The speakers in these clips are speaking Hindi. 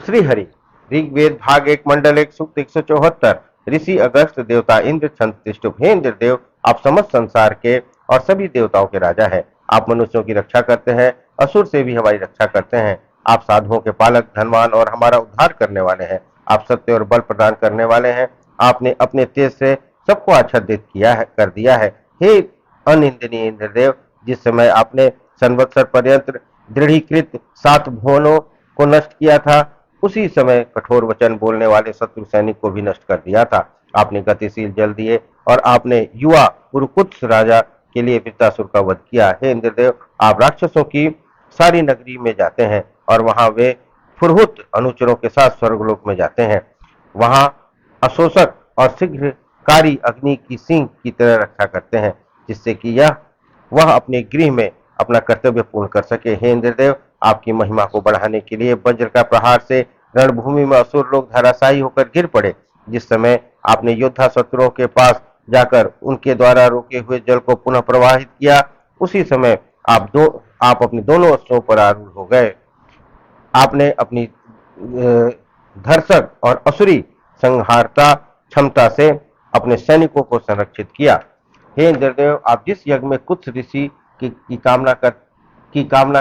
श्री हरि। ऋग्वेद भाग 1 मंडल 1 सूक्त 174। ऋषि अगस्त, देवता इंद्र, छंद त्रिष्टुप। हे इंद्रदेव, आप समस्त संसार के और सभी देवताओं के राजा हैं। आप मनुष्यों की रक्षा करते हैं, असुर से भी हमारी रक्षा करते हैं। आप साधुओं के पालक, धनवान और हमारा उद्धार करने वाले हैं। आप सत्य और बल प्रदान करने वाले हैं। आपने अपने तेज से सबको आच्छादित किया है, कर दिया है। हे अनिंदनीय इंद्रदेव, जिस समय आपने संवत्सर पर्यंत दृढ़ीकृत 7 भुवनों को नष्ट किया था, उसी समय कठोर वचन बोलने वाले शत्रु सैनिक को भी नष्ट कर दिया था। आपने गतिशील जल दिए और आपने युवा पुरुकुत्स राजा के लिए वृत्तासुर का वध किया। हे इंद्रदेव, आप राक्षसों की सारी नगरी में जाते हैं और वहां वे फुरहुत अनुचरों के साथ स्वर्गलोक में जाते हैं। वहां अशोषक और शीघ्रकारी अग्नि की सिंह की तरह रक्षा करते हैं, जिससे कि वह अपने गृह में अपना कर्तव्य पूर्ण कर सके। हे इंद्रदेव, आपकी महिमा को बढ़ाने के लिए वज्र का प्रहार से रणभूमि में असुर लोग धराशायी होकर गिर पड़े। जिस समय आपने योद्धा शत्रुओं के पास जाकर उनके द्वारा रोके हुए जल को पुनः प्रवाहित किया, उसी समय आप अपने दोनों अश्वों पर आरूढ़ हो गए। आपने अपनी धर्षक और असुरी संहारता क्षमता से अपने सैनिकों को संरक्षित किया। हे इंद्रदेव, आप जिस यज्ञ में कुछ ऋषि की कामना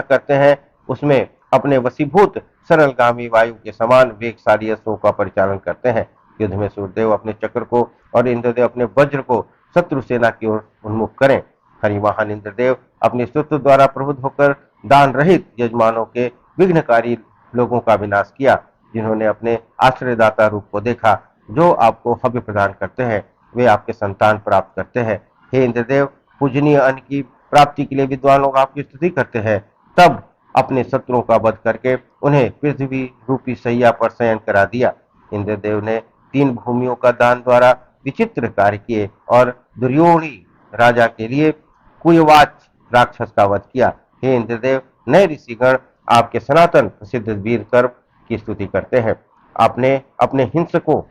करते हैं, उसमें अपने वशीभूत सरलगामी वायु के समान वेगशाली अश्वों का परिचालन करते हैं। युद्ध में सूर्यदेव अपने चक्र को और इंद्रदेव अपने वज्र को शत्रु सेना की ओर उन्मुख करें। हरिवाहन इंद्रदेव, अपने स्तुति द्वारा प्रबुद्ध होकर दान रहित यजमानों के विघ्नकारी लोगों का विनाश किया, जिन्होंने अपने आश्रयदाता रूप को देखा। जो आपको हव्य प्रदान करते हैं, वे आपके संतान प्राप्त करते हैं। हे इंद्रदेव, पूजनीय अन्न की प्राप्ति के लिए विद्वान लोग आपकी स्तुति करते हैं। तब अपने शत्रुओं का वध करके उन्हें पृथ्वी रूपी सैया पर शयन करा दिया। इंद्रदेव ने 3 भूमियों का दान द्वारा विचित्र कार्य किए और दुर्योधनी राजा के लिए कुयवाच राक्षस का वध किया। हे इंद्रदेव, नए ऋषिगण आपके सनातन प्रसिद्ध वीर कर्म की स्तुति करते हैं। आपने अपने हिंसकों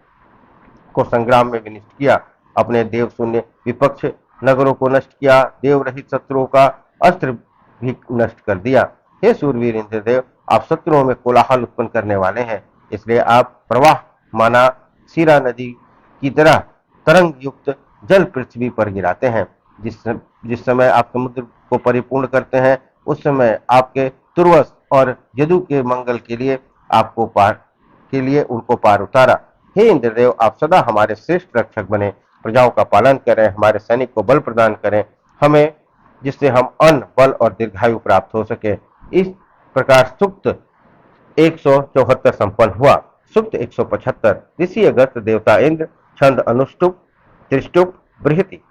को संग्राम में विनष्ट किया, अपने देव शून्य विपक्ष नगरों को नष्ट किया, देव रहित शत्रुओं का अस्त्र भी नष्ट कर दिया। हे सूरवीर इंद्रदेव, आप शत्रुओं में कोलाहल उत्पन्न करने वाले हैं, इसलिए आप प्रवाह माना सीरा नदी की तरह तरंग युक्त जल पृथ्वी पर गिराते हैं। जिस समय आप समुद्र को परिपूर्ण करते हैं, उस समय आपके तुर्वस और यदु के मंगल के लिए उनको पार उतारा। हे इंद्रदेव, आप सदा हमारे श्रेष्ठ रक्षक बने, प्रजाओं का पालन करें, हमारे सैनिक को बल प्रदान करें, हमें जिससे हम अन्न, बल और दीर्घायु प्राप्त हो सके। इस प्रकार सूक्त 174 संपन्न हुआ। सूक्त 175। ऋषि अगस्त, देवता इंद्र, छंद अनुष्टुप त्रिष्टुप बृहति।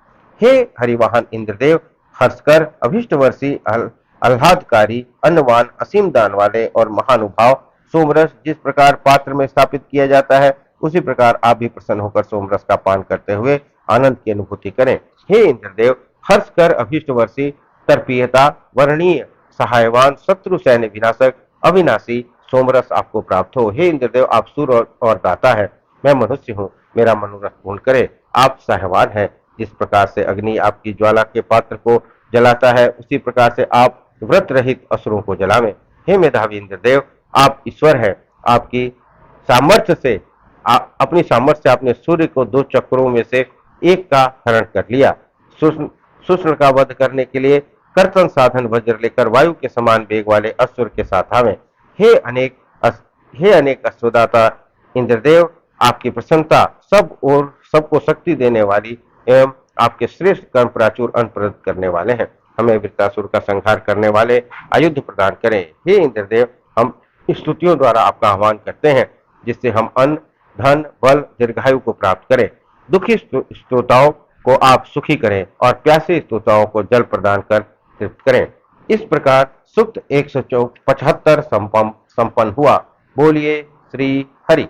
हे हरिवाहन इंद्रदेव, हर्षकर, अभिष्टवर्षी, आह्लादकारी, अन्नवान, असीम दान वाले और महानुभाव सोमरस जिस प्रकार पात्र में स्थापित किया जाता है, उसी प्रकार आप भी प्रसन्न होकर सोमरस का पान करते हुए आनंद की अनुभूति करें। हे इंद्रदेव, हर्ष कर, अभिष्टवर्षी, तर्पीयता, वर्णीय, सहायवान, शत्रु सैन्य विनाशक, अविनाशी सोमरस आपको प्राप्त हो। हे इंद्रदेव, आप सूर और दाता है, मैं मनुष्य हूँ, मेरा मनोरथ पूर्ण करे। आप सहायवान हैं, जिस प्रकार से अग्नि आपकी ज्वाला के पात्र को जलाता है, उसी प्रकार से आप व्रत रहित असुरों को जलावें। हे मेधावी इंद्रदेव, आप ईश्वर है, आपकी सामर्थ्य से अपनी सामर्थ्य से आपने सूर्य को 2 चक्रों में से एक का हरण कर लिया। शुष्ण का वध करने के लिए कर्तन साधन वज्र लेकर वायु के समान वेग वाले असुर के साथ आवे। हे अनेक अश्वदाता इंद्रदेव, आपकी प्रसन्नता सब और सबको शक्ति देने वाली एवं आपके श्रेष्ठ कर्म प्राचुर अन्न प्रदत्त करने वाले हैं। हमें वृत्तासुर का संहार करने वाले आयुध प्रदान करें। हे इंद्रदेव, हम स्तुतियों द्वारा आपका आह्वान करते हैं, जिससे हम अन्न, धन, बल, दीर्घायु को प्राप्त करें। दुखी श्रोताओं को आप सुखी करें और प्यासे श्रोताओं को जल प्रदान कर तृप्त करें। इस प्रकार सूक्त 175 संपन्न हुआ। बोलिए श्री हरि।